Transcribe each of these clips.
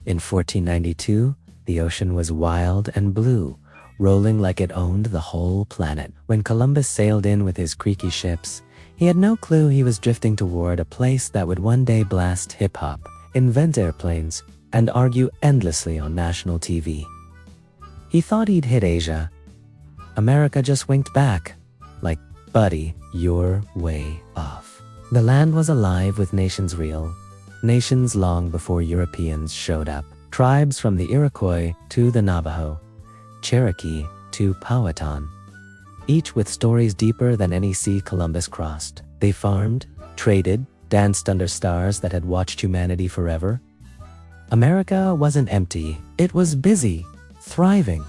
In 1492, the ocean was wild and blue, rolling like it owned the whole planet. When Columbus sailed in with his creaky ships, he had no clue he was drifting toward a place that would one day blast hip-hop, invent airplanes, and argue endlessly on national TV. He thought he'd hit Asia. America just winked back, like, buddy, you're way off. The land was alive with nations real, nations long before Europeans showed up. Tribes from the Iroquois to the Navajo, Cherokee to Powhatan, each with stories deeper than any sea Columbus crossed. They farmed, traded, danced under stars that had watched humanity forever. America wasn't empty, it was busy, thriving,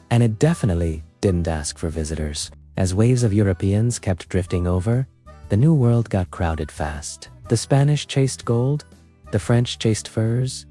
and it definitely didn't ask for visitors. As waves of Europeans kept drifting over, the New World got crowded fast. The Spanish chased gold, the French chased furs,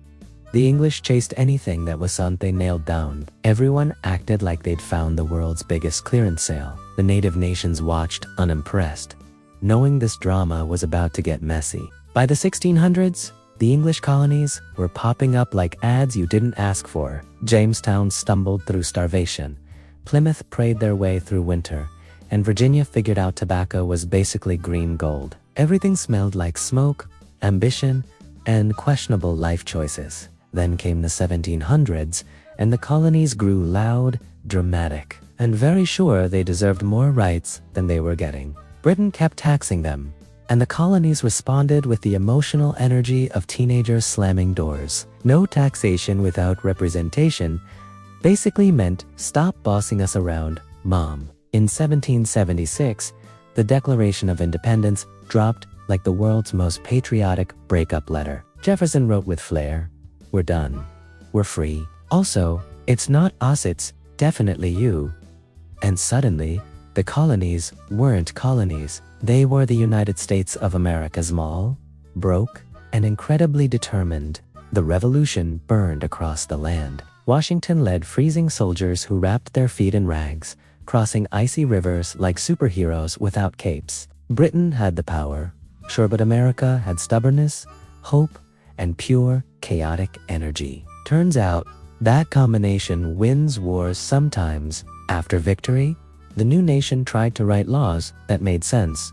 the English chased anything that was Wasante nailed down. Everyone acted like they'd found the world's biggest clearance sale. The native nations watched unimpressed, knowing this drama was about to get messy. By the 1600s, the English colonies were popping up like ads you didn't ask for. Jamestown stumbled through starvation, Plymouth prayed their way through winter, and Virginia figured out tobacco was basically green gold. Everything smelled like smoke, ambition, and questionable life choices. Then came the 1700s, and the colonies grew loud, dramatic, and very sure they deserved more rights than they were getting. Britain kept taxing them, and the colonies responded with the emotional energy of teenagers slamming doors. No taxation without representation basically meant stop bossing us around, Mom. In 1776, the Declaration of Independence dropped like the world's most patriotic breakup letter. Jefferson wrote with flair, "We're done. We're free. Also, it's not us, it's definitely you." And suddenly, the colonies weren't colonies. They were the United States of America, small, broke, and incredibly determined. The revolution burned across the land. Washington led freezing soldiers who wrapped their feet in rags, crossing icy rivers like superheroes without capes. Britain had the power, sure, but America had stubbornness, hope, and pure, chaotic energy. Turns out, that combination wins wars sometimes. After victory, the new nation tried to write laws that made sense.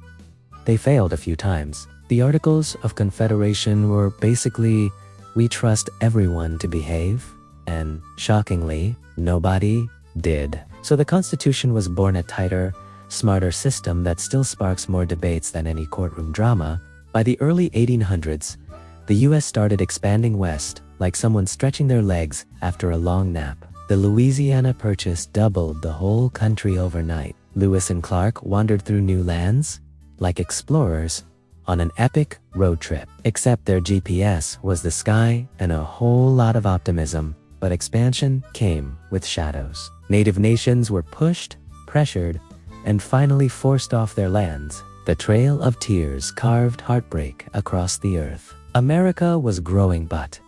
They failed a few times. The Articles of Confederation were basically, we trust everyone to behave, and shockingly, nobody did. So the Constitution was born a tighter, smarter system that still sparks more debates than any courtroom drama. By the early 1800s, the US started expanding west, like someone stretching their legs after a long nap. The Louisiana Purchase doubled the whole country overnight. Lewis and Clark wandered through new lands, like explorers, on an epic road trip. Except their GPS was the sky and a whole lot of optimism, but expansion came with shadows. Native nations were pushed, pressured, and finally forced off their lands. The Trail of Tears carved heartbreak across the earth. America was growing, but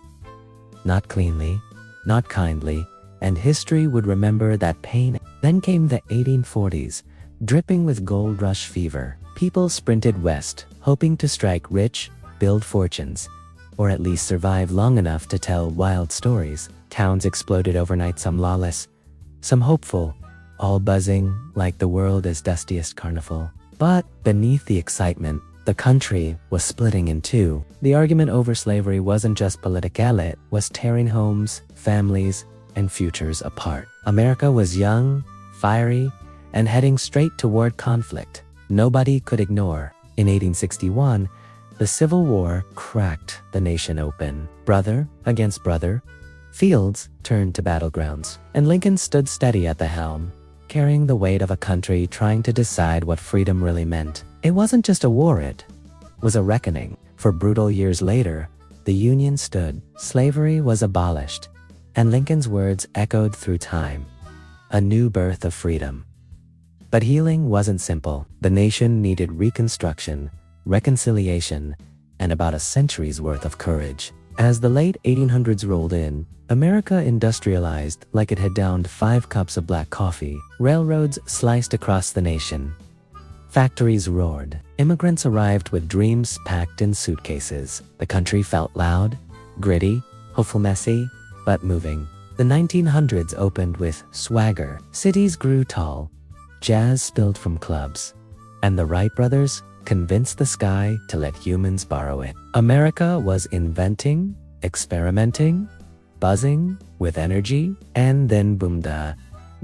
not cleanly, not kindly, and history would remember that pain. Then came the 1840s, dripping with gold rush fever. People sprinted west, hoping to strike rich, build fortunes, or at least survive long enough to tell wild stories. Towns exploded overnight, some lawless, some hopeful, all buzzing like the world's dustiest carnival. But beneath the excitement, the country was splitting in two. The argument over slavery wasn't just political, it was tearing homes, families, and futures apart. America was young, fiery, and heading straight toward conflict nobody could ignore. In 1861, the Civil War cracked the nation open. Brother against brother, fields turned to battlegrounds, and Lincoln stood steady at the helm, carrying the weight of a country trying to decide what freedom really meant. It wasn't just a war, it was a reckoning. For brutal years later, the Union stood, slavery was abolished, and Lincoln's words echoed through time. A new birth of freedom. But healing wasn't simple. The nation needed reconstruction, reconciliation, and about a century's worth of courage. As the late 1800s rolled in, America industrialized like it had downed 5 cups of black coffee. Railroads sliced across the nation. Factories roared. Immigrants arrived with dreams packed in suitcases. The country felt loud, gritty, hopeful, messy, but moving. The 1900s opened with swagger. Cities grew tall. Jazz spilled from clubs. And the Wright brothers convinced the sky to let humans borrow it. America was inventing, experimenting, buzzing with energy, and then boom, the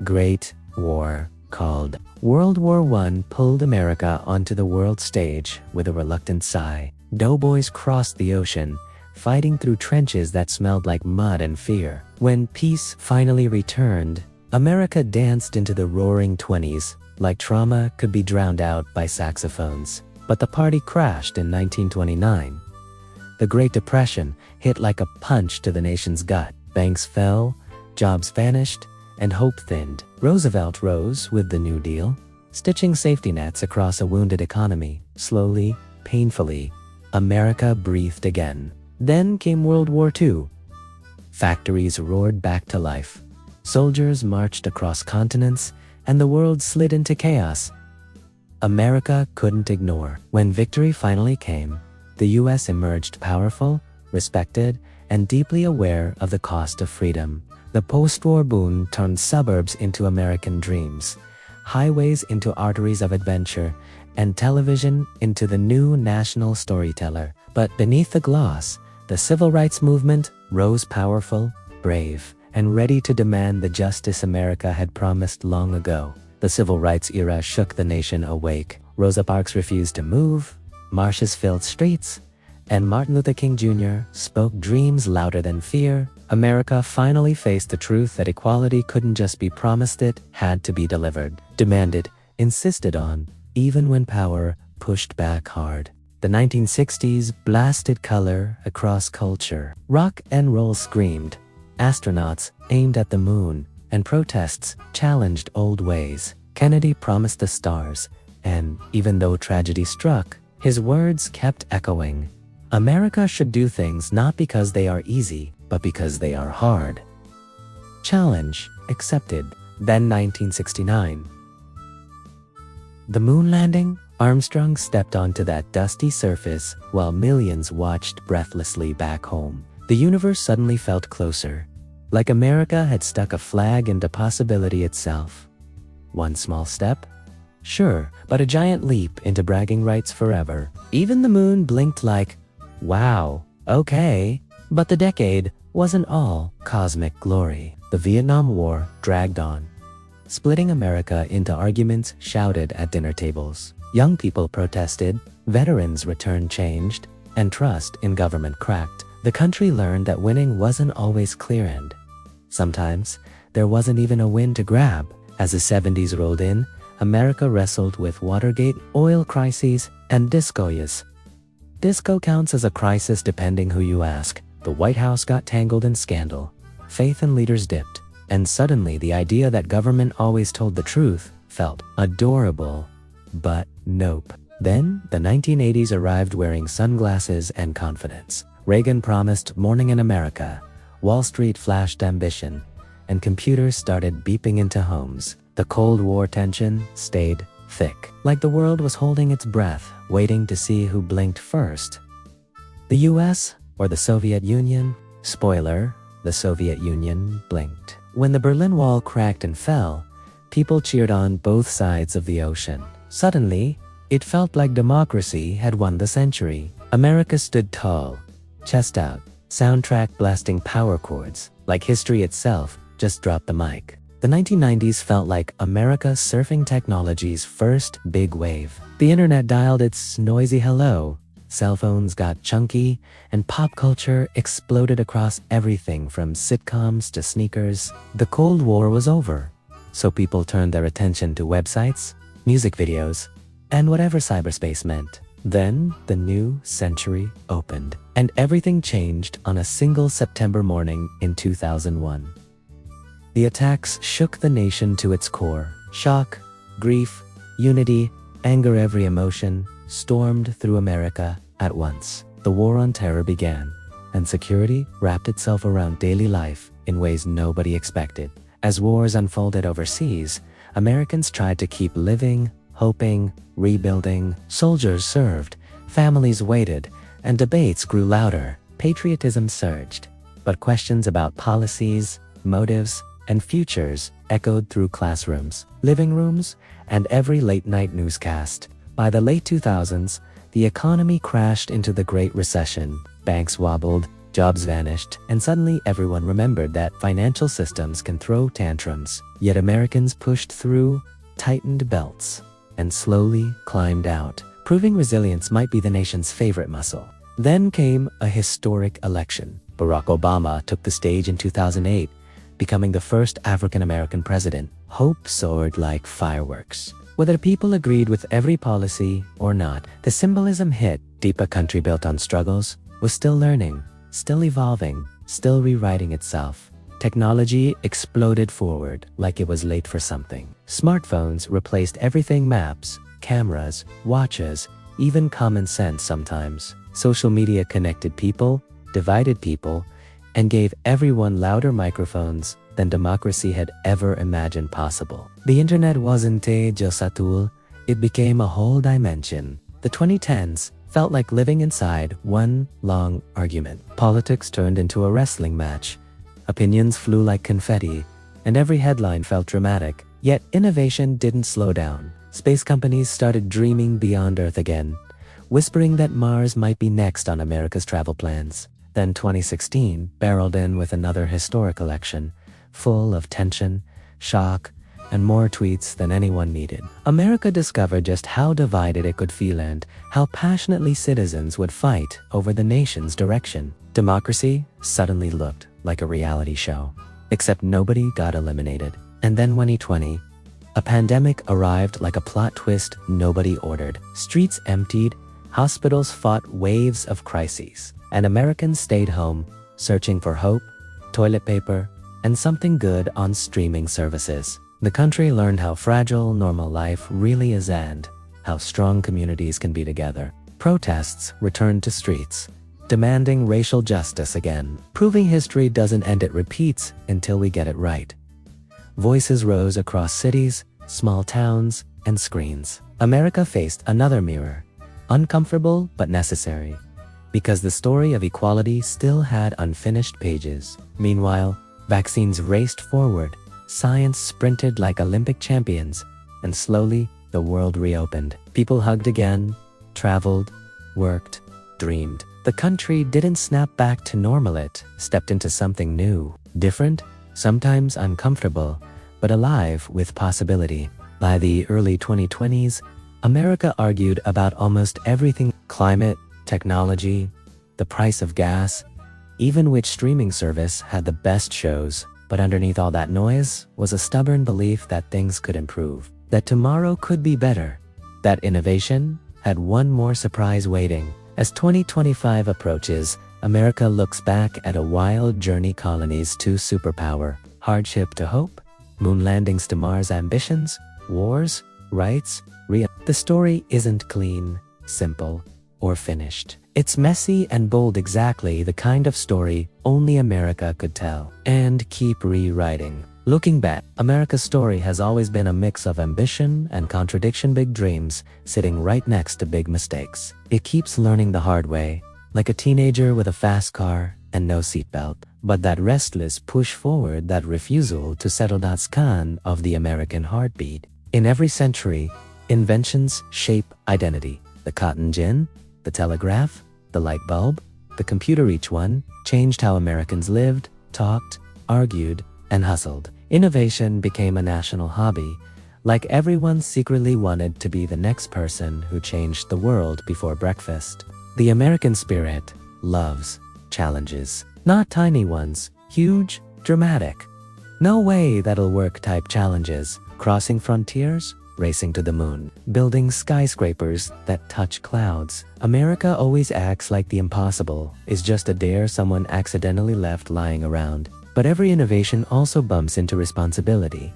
Great War called. World War I pulled America onto the world stage with a reluctant sigh. Doughboys crossed the ocean, fighting through trenches that smelled like mud and fear. When peace finally returned, America danced into the roaring 20s, like trauma could be drowned out by saxophones. But the party crashed in 1929. The Great Depression hit like a punch to the nation's gut. Banks fell, jobs vanished, and hope thinned. Roosevelt rose with the New Deal, stitching safety nets across a wounded economy. Slowly, painfully, America breathed again. Then came World War II. Factories roared back to life. Soldiers marched across continents, and the world slid into chaos. America couldn't ignore. When victory finally came, the US emerged powerful, respected, and deeply aware of the cost of freedom. The post-war boom turned suburbs into American dreams, highways into arteries of adventure, and television into the new national storyteller. But beneath the gloss, the civil rights movement rose powerful, brave, and ready to demand the justice America had promised long ago. The civil rights era shook the nation awake. Rosa Parks refused to move, marshes filled streets, and Martin Luther King Jr. spoke dreams louder than fear. America finally faced the truth that equality couldn't just be promised, it had to be delivered, demanded, insisted on, even when power pushed back hard. The 1960s blasted color across culture. Rock and roll screamed, astronauts aimed at the moon, and protests challenged old ways. Kennedy promised the stars, and even though tragedy struck, his words kept echoing. America should do things not because they are easy, but because they are hard. Challenge accepted. Then 1969. The moon landing? Armstrong stepped onto that dusty surface while millions watched breathlessly back home. The universe suddenly felt closer, like America had stuck a flag into possibility itself. One small step? Sure, but a giant leap into bragging rights forever. Even the moon blinked like, wow, okay. But the decade wasn't all cosmic glory. The Vietnam War dragged on, splitting America into arguments shouted at dinner tables. Young people protested, veterans' return changed, and trust in government cracked. The country learned that winning wasn't always clear-end. Sometimes, there wasn't even a win to grab. As the 70s rolled in, America wrestled with Watergate, oil crises, and disco years. Disco counts as a crisis depending who you ask. The White House got tangled in scandal. Faith in leaders dipped. And suddenly the idea that government always told the truth felt adorable. But nope. Then, the 1980s arrived wearing sunglasses and confidence. Reagan promised morning in America. Wall Street flashed ambition. And computers started beeping into homes. The Cold War tension stayed thick. Like the world was holding its breath, waiting to see who blinked first. The US or the Soviet Union? Spoiler, the Soviet Union blinked. When the Berlin Wall cracked and fell, people cheered on both sides of the ocean. Suddenly, it felt like democracy had won the century. America stood tall, chest out, soundtrack blasting power chords, like history itself just dropped the mic. The 1990s felt like America surfing technology's first big wave. The internet dialed its noisy hello, cell phones got chunky, and pop culture exploded across everything from sitcoms to sneakers. The Cold War was over, so people turned their attention to websites, music videos, and whatever cyberspace meant. Then, the new century opened, and everything changed on a single September morning in 2001. The attacks shook the nation to its core. Shock, grief, unity, anger, every emotion stormed through America at once. The war on terror began, and security wrapped itself around daily life in ways nobody expected. As wars unfolded overseas, Americans tried to keep living, hoping, rebuilding. Soldiers served, families waited, and debates grew louder. Patriotism surged. but questions about policies, motives, and futures echoed through classrooms, living rooms, and every late-night newscast. By the late 2000s, the economy crashed into the Great Recession. Banks wobbled, jobs vanished, and suddenly everyone remembered that financial systems can throw tantrums. Yet Americans pushed through, tightened belts, and slowly climbed out, proving resilience might be the nation's favorite muscle. Then came a historic election. Barack Obama took the stage in 2008, becoming the first African-American president. Hope soared like fireworks. Whether people agreed with every policy or not, the symbolism hit deep. A country built on struggles was still learning, still evolving, still rewriting itself. Technology exploded forward like it was late for something. Smartphones replaced everything: maps, cameras, watches, even common sense sometimes. Social media connected people, divided people, and gave everyone louder microphones than democracy had ever imagined possible. The internet wasn't just a tool, it became a whole dimension. The 2010s felt like living inside one long argument. Politics turned into a wrestling match. Opinions flew like confetti, and every headline felt dramatic. Yet innovation didn't slow down. Space companies started dreaming beyond Earth again, whispering that Mars might be next on America's travel plans. Then 2016 barreled in with another historic election, full of tension, shock, and more tweets than anyone needed. America discovered just how divided it could feel and how passionately citizens would fight over the nation's direction. Democracy suddenly looked like a reality show, except nobody got eliminated. And then 2020, a pandemic arrived like a plot twist nobody ordered. Streets emptied, hospitals fought waves of crises, and Americans stayed home, searching for hope, toilet paper, and something good on streaming services. The country learned how fragile normal life really is and how strong communities can be together. Protests returned to streets, demanding racial justice again, proving history doesn't end, it repeats until we get it right. Voices rose across cities, small towns, and screens. America faced another mirror, uncomfortable but necessary, because the story of equality still had unfinished pages. Meanwhile, vaccines raced forward, science sprinted like Olympic champions, and slowly the world reopened. People hugged again, traveled, worked, dreamed. The country didn't snap back to normal, it stepped into something new, different, sometimes uncomfortable, but alive with possibility. By the early 2020s, America argued about almost everything: climate, technology, the price of gas, even which streaming service had the best shows. But underneath all that noise was a stubborn belief that things could improve, that tomorrow could be better, that innovation had one more surprise waiting. As 2025 approaches, America looks back at a wild journey: colonies to superpower, hardship to hope, moon landings to Mars ambitions, wars, rights, The story isn't clean, simple, or finished. It's messy and bold, exactly the kind of story only America could tell and keep rewriting. Looking back, America's story has always been a mix of ambition and contradiction, big dreams sitting right next to big mistakes. It keeps learning the hard way, like a teenager with a fast car and no seatbelt. But that restless push forward, that refusal to settle, that's kind of the American heartbeat. In every century, inventions shape identity. The cotton gin, the telegraph, the light bulb, the computer, each one changed how Americans lived, talked, argued, and hustled. Innovation became a national hobby, like everyone secretly wanted to be the next person who changed the world before breakfast. The American spirit loves challenges, not tiny ones, huge, dramatic. No way that'll work type challenges, crossing frontiers, racing to the moon, building skyscrapers that touch clouds. America always acts like the impossible is just a dare someone accidentally left lying around. But every innovation also bumps into responsibility.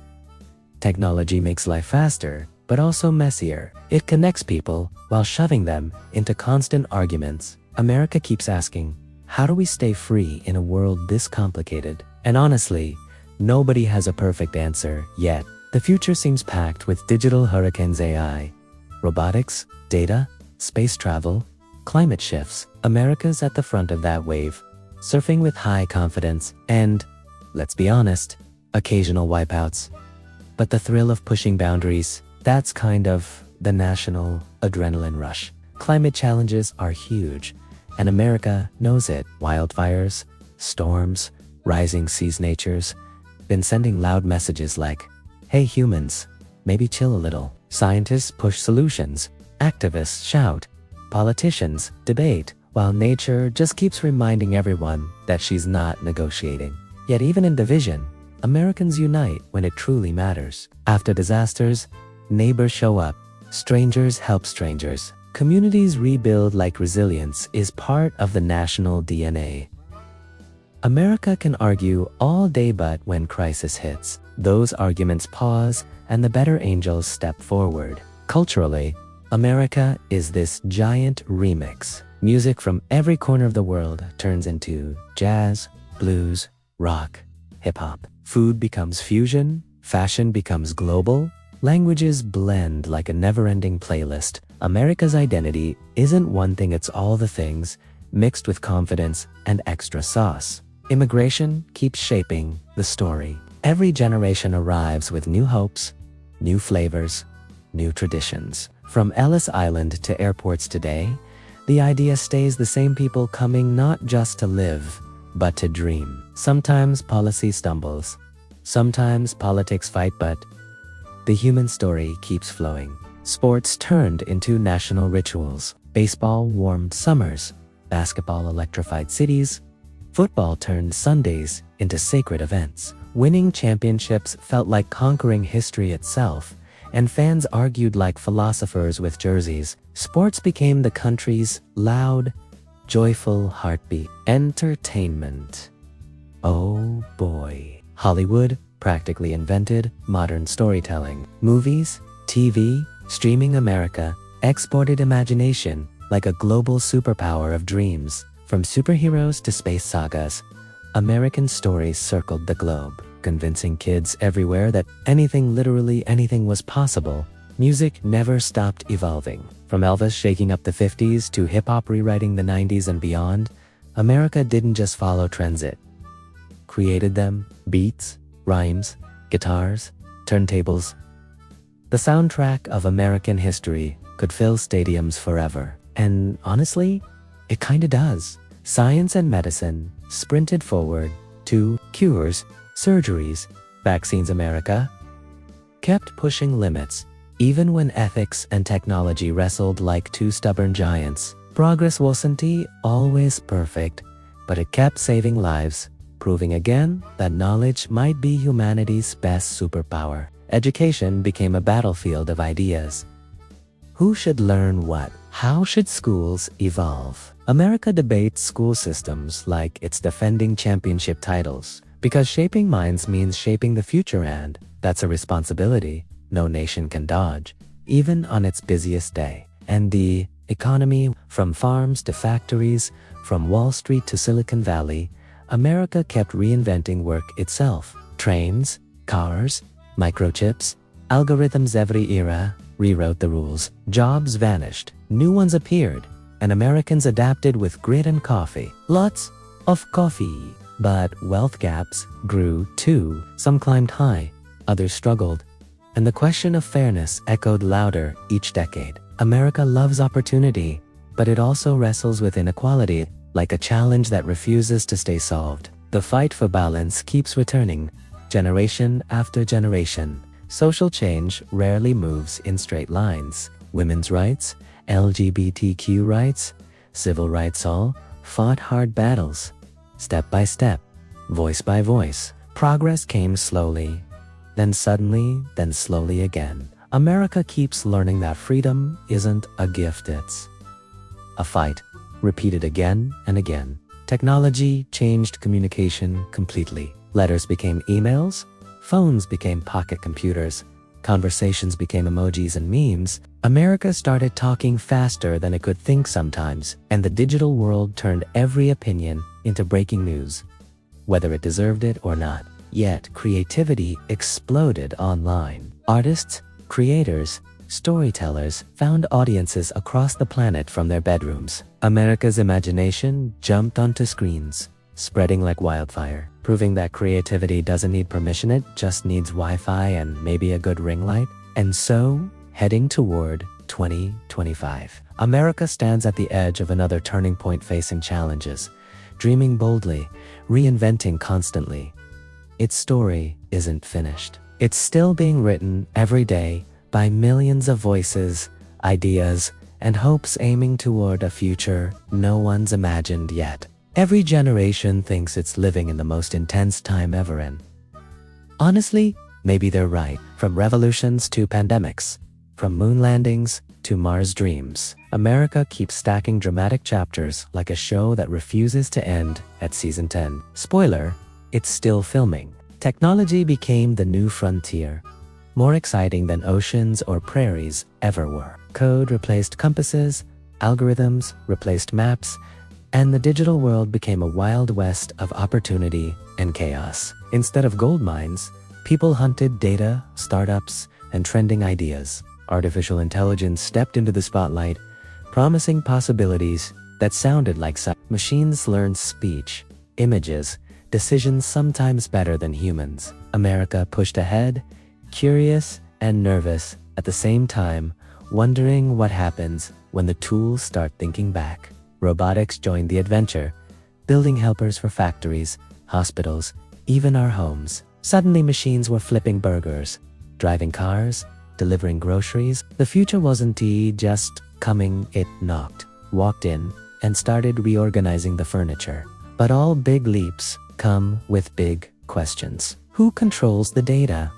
Technology makes life faster, but also messier. It connects people while shoving them into constant arguments. America keeps asking, how do we stay free in a world this complicated? And honestly, nobody has a perfect answer yet. The future seems packed with digital hurricanes, AI, robotics, data, space travel, climate shifts. America's at the front of that wave, surfing with high confidence, and, let's be honest, occasional wipeouts. But the thrill of pushing boundaries, that's kind of the national adrenaline rush. Climate challenges are huge, and America knows it. Wildfires, storms, rising seas natures, been sending loud messages like, hey humans, maybe chill a little. Scientists push solutions, activists shout, politicians debate, while nature just keeps reminding everyone that she's not negotiating. Yet even in division, Americans unite when it truly matters. After disasters, neighbors show up, strangers help strangers. Communities rebuild like resilience is part of the national DNA. America can argue all day, but when crisis hits, those arguments pause and the better angels step forward. Culturally, America is this giant remix. Music from every corner of the world turns into jazz, blues, rock, hip-hop. Food becomes fusion, fashion becomes global, languages blend like a never-ending playlist. America's identity isn't one thing, it's all the things, mixed with confidence and extra sauce. Immigration keeps shaping the story. Every generation arrives with new hopes, new flavors, new traditions. From Ellis Island to airports today, the idea stays the same, people coming not just to live, but to dream. Sometimes policy stumbles, sometimes politics fight, but the human story keeps flowing. Sports turned into national rituals. Baseball warmed summers, basketball electrified cities, football turned Sundays into sacred events. Winning championships felt like conquering history itself, and fans argued like philosophers with jerseys. Sports became the country's loud, joyful heartbeat. Entertainment. Oh boy. Hollywood practically invented modern storytelling. Movies, TV, streaming. America exported imagination like a global superpower of dreams. From superheroes to space sagas, American stories circled the globe, convincing kids everywhere that anything, literally anything, was possible. Music never stopped evolving. From Elvis shaking up the 50s to hip-hop rewriting the 90s and beyond, America didn't just follow trends, it created them. Beats, rhymes, guitars, turntables. The soundtrack of American history could fill stadiums forever. And honestly, it kinda does. Science and medicine sprinted forward to cures, surgeries, vaccines. America kept pushing limits, even when ethics and technology wrestled like two stubborn giants. Progress wasn't always perfect, but it kept saving lives, proving again that knowledge might be humanity's best superpower. Education became a battlefield of ideas. Who should learn what? How should schools evolve? America debates school systems like it's defending championship titles, because shaping minds means shaping the future, and that's a responsibility no nation can dodge, even on its busiest day. And the economy, from farms to factories, from Wall Street to Silicon Valley, America kept reinventing work itself. Trains, cars, microchips, algorithms. Every era rewrote the rules. Jobs vanished, new ones appeared, and Americans adapted with grit and coffee. Lots of coffee. But wealth gaps grew too. Some climbed high, others struggled, and the question of fairness echoed louder each decade. America loves opportunity, but it also wrestles with inequality, like a challenge that refuses to stay solved. The fight for balance keeps returning, generation after generation. Social change rarely moves in straight lines. Women's rights, LGBTQ rights, civil rights, all fought hard battles. Step by step, voice by voice. Progress came slowly, then suddenly, then slowly again. America keeps learning that freedom isn't a gift, it's a fight, repeated again and again. Technology changed communication completely. Letters became emails, phones became pocket computers, conversations became emojis and memes. America started talking faster than it could think sometimes, and the digital world turned every opinion into breaking news, whether it deserved it or not. Yet creativity exploded online. Artists, creators, storytellers found audiences across the planet from their bedrooms. America's imagination jumped onto screens. spreading like wildfire, proving that creativity doesn't need permission, it just needs Wi-Fi and maybe a good ring light. And so, heading toward 2025, America stands at the edge of another turning point, facing challenges, dreaming boldly, reinventing constantly. Its story isn't finished. It's still being written every day by millions of voices, ideas, and hopes aiming toward a future no one's imagined yet. Every generation thinks it's living in the most intense time ever, and honestly, maybe they're right. From revolutions to pandemics, from moon landings to Mars dreams, America keeps stacking dramatic chapters like a show that refuses to end at season 10. Spoiler, it's still filming. Technology became the new frontier, more exciting than oceans or prairies ever were. Code replaced compasses, algorithms replaced maps, and the digital world became a wild west of opportunity and chaos. Instead of gold mines, people hunted data, startups, and trending ideas. Artificial intelligence stepped into the spotlight, promising possibilities that sounded like machines learned speech, images, decisions sometimes better than humans. America pushed ahead, curious and nervous at the same time, wondering what happens when the tools start thinking back. Robotics joined the adventure, building helpers for factories, hospitals, even our homes. Suddenly machines were flipping burgers, driving cars, delivering groceries. The future wasn't just coming, it knocked, walked in, and started reorganizing the furniture. But all big leaps come with big questions. Who controls the data?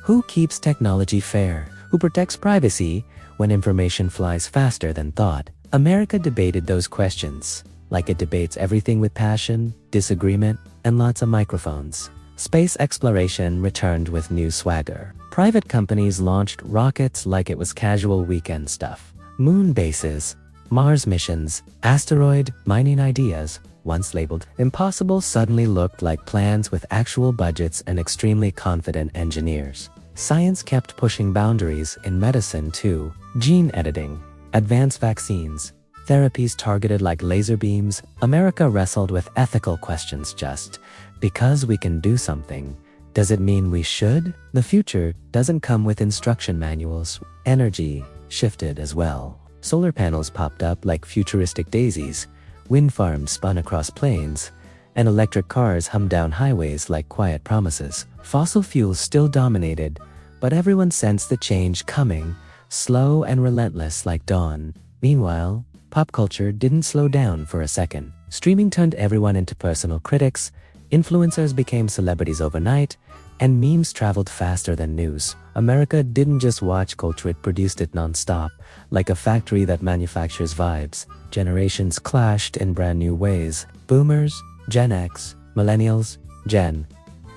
Who keeps technology fair? Who protects privacy when information flies faster than thought? America debated those questions, like it debates everything with passion, disagreement, and lots of microphones. Space exploration returned with new swagger. Private companies launched rockets like it was casual weekend stuff. Moon bases, Mars missions, asteroid mining ideas, once labeled impossible, suddenly looked like plans with actual budgets and extremely confident engineers. Science kept pushing boundaries in medicine too. Gene editing, advanced vaccines, therapies targeted like laser beams. America wrestled with ethical questions. Just because we can do something, does it mean we should? The future doesn't come with instruction manuals. Energy shifted as well. Solar panels popped up like futuristic daisies, wind farms spun across plains, and electric cars hummed down highways like quiet promises. Fossil fuels still dominated, but everyone sensed the change coming, slow and relentless like dawn. Meanwhile, pop culture didn't slow down for a second. Streaming turned everyone into personal critics, influencers became celebrities overnight, and memes traveled faster than news. America didn't just watch culture, it produced it non-stop, like a factory that manufactures vibes. Generations clashed in brand new ways. Boomers, Gen X, Millennials, Gen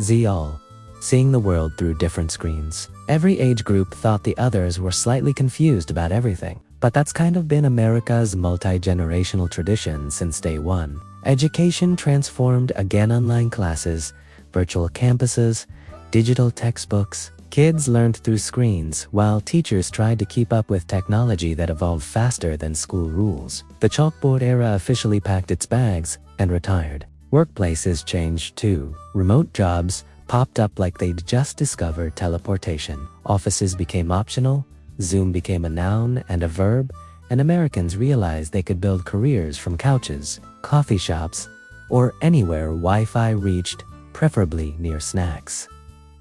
Z, all seeing the world through different screens. Every age group thought the others were slightly confused about everything. But that's kind of been America's multi-generational tradition since day one. Education transformed again, online classes, virtual campuses, digital textbooks. Kids learned through screens, while teachers tried to keep up with technology that evolved faster than school rules. The chalkboard era officially packed its bags and retired. Workplaces changed too. Remote jobs popped up like they'd just discovered teleportation. Offices became optional, Zoom became a noun and a verb, and Americans realized they could build careers from couches, coffee shops, or anywhere Wi-Fi reached, preferably near snacks.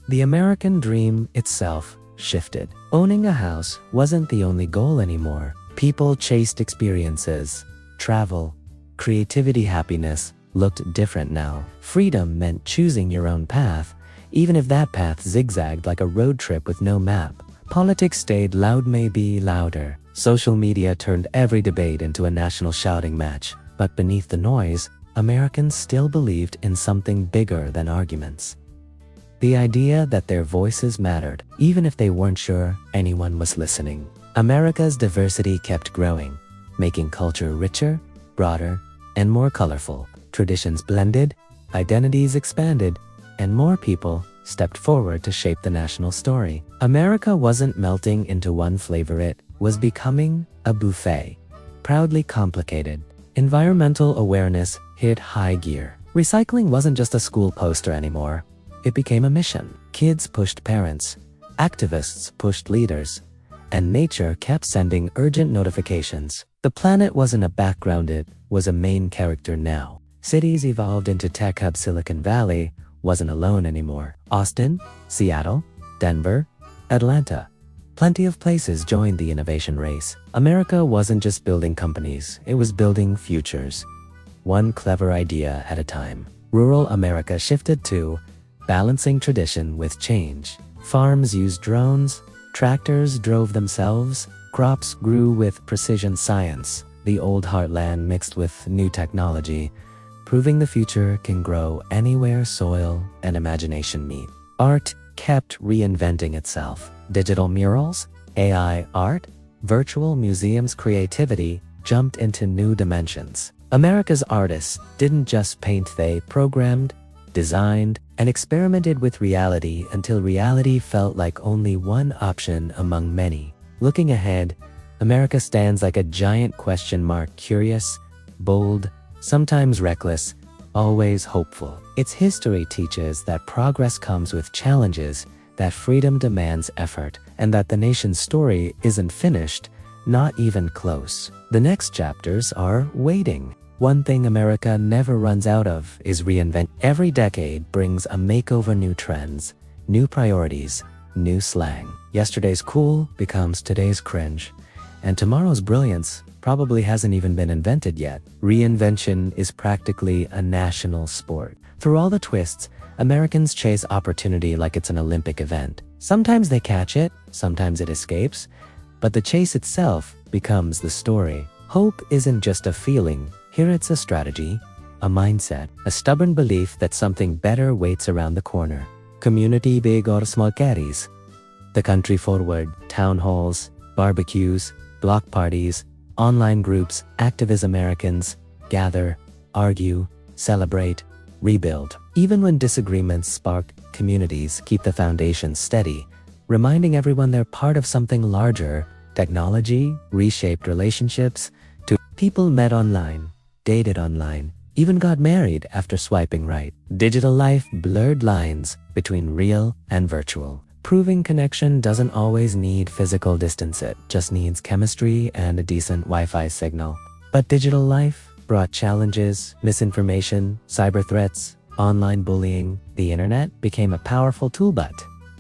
The American dream itself shifted. Owning a house wasn't the only goal anymore. People chased experiences, travel, creativity. Happiness looked different now. Freedom meant choosing your own path, even if that path zigzagged like a road trip with no map. Politics stayed loud, maybe louder. Social media turned every debate into a national shouting match. But beneath the noise, Americans still believed in something bigger than arguments. The idea that their voices mattered, even if they weren't sure anyone was listening. America's diversity kept growing, making culture richer, broader, and more colorful. Traditions blended, identities expanded, and more people stepped forward to shape the national story. America wasn't melting into one flavor, it was becoming a buffet, proudly complicated. Environmental awareness hit high gear. Recycling wasn't just a school poster anymore. It became a mission. Kids pushed parents, activists pushed leaders, and nature kept sending urgent notifications. The planet wasn't a background, it was a main character now. Cities evolved into tech hub. Silicon Valley wasn't alone anymore. Austin, Seattle, Denver, Atlanta. Plenty of places joined the innovation race. America wasn't just building companies, it was building futures. One clever idea at a time. Rural America shifted to balancing tradition with change. Farms used drones, tractors drove themselves, crops grew with precision science. The old heartland mixed with new technology, proving the future can grow anywhere soil and imagination meet. Art kept reinventing itself. Digital murals, AI art, virtual museums. Creativity jumped into new dimensions. America's artists didn't just paint, they programmed, designed, and experimented with reality until reality felt like only one option among many. Looking ahead, America stands like a giant question mark, curious, bold, sometimes reckless, always hopeful. Its history teaches that progress comes with challenges, that freedom demands effort, and that the nation's story isn't finished, not even close. The next chapters are waiting. One thing America never runs out of is reinvent. Every decade brings a makeover, new trends, new priorities, new slang. Yesterday's cool becomes today's cringe, and tomorrow's brilliance probably hasn't even been invented yet. Reinvention is practically a national sport. Through all the twists, Americans chase opportunity like it's an Olympic event. Sometimes they catch it, sometimes it escapes, but the chase itself becomes the story. Hope isn't just a feeling. Here it's a strategy, a mindset, a stubborn belief that something better waits around the corner. Community, big or small, carries the country forward. Town halls, barbecues, block parties, online groups, activist Americans gather, argue, celebrate, rebuild. Even when disagreements spark, communities keep the foundation steady, reminding everyone they're part of something larger. Technology reshaped relationships. People met online, dated online, even got married after swiping right. Digital life blurred lines between real and virtual, proving connection doesn't always need physical distance, it just needs chemistry and a decent Wi-Fi signal. But digital life brought challenges, misinformation, cyber threats, online bullying. The internet became a powerful tool, but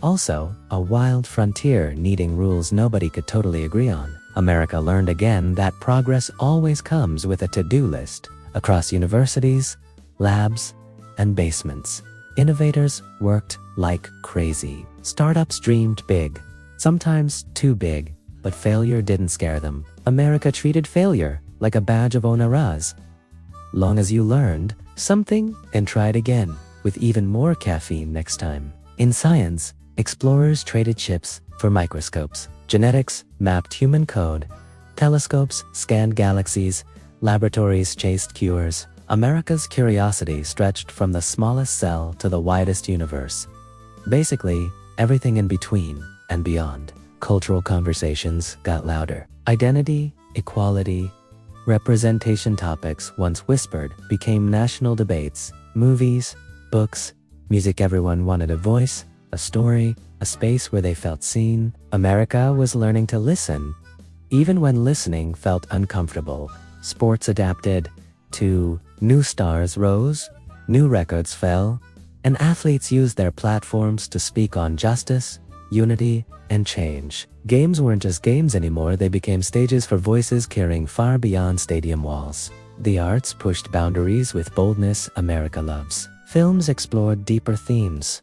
also a wild frontier needing rules nobody could totally agree on. America learned again that progress always comes with a to-do list. Across universities, labs, and basements, innovators worked like crazy. Startups dreamed big, sometimes too big, but failure didn't scare them. America treated failure like a badge of honor. Long as you learned something and tried again, with even more caffeine next time. In science, explorers traded chips for microscopes. Genetics mapped human code. Telescopes scanned galaxies. Laboratories chased cures. America's curiosity stretched from the smallest cell to the widest universe. Basically, everything in between and beyond. Cultural conversations got louder. Identity, equality, representation, topics once whispered became national debates. Movies, books, music, everyone wanted a voice, a story, a space where they felt seen. America was learning to listen, even when listening felt uncomfortable. Sports adapted to new stars rose, new records fell, and athletes used their platforms to speak on justice, unity, and change. Games weren't just games anymore, they became stages for voices carrying far beyond stadium walls. The arts pushed boundaries with boldness America loves. Films explored deeper themes.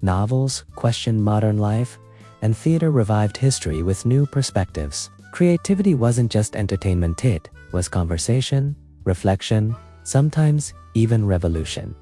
Novels questioned modern life, and theater revived history with new perspectives. Creativity wasn't just entertainment, it was conversation, reflection, sometimes even revolution.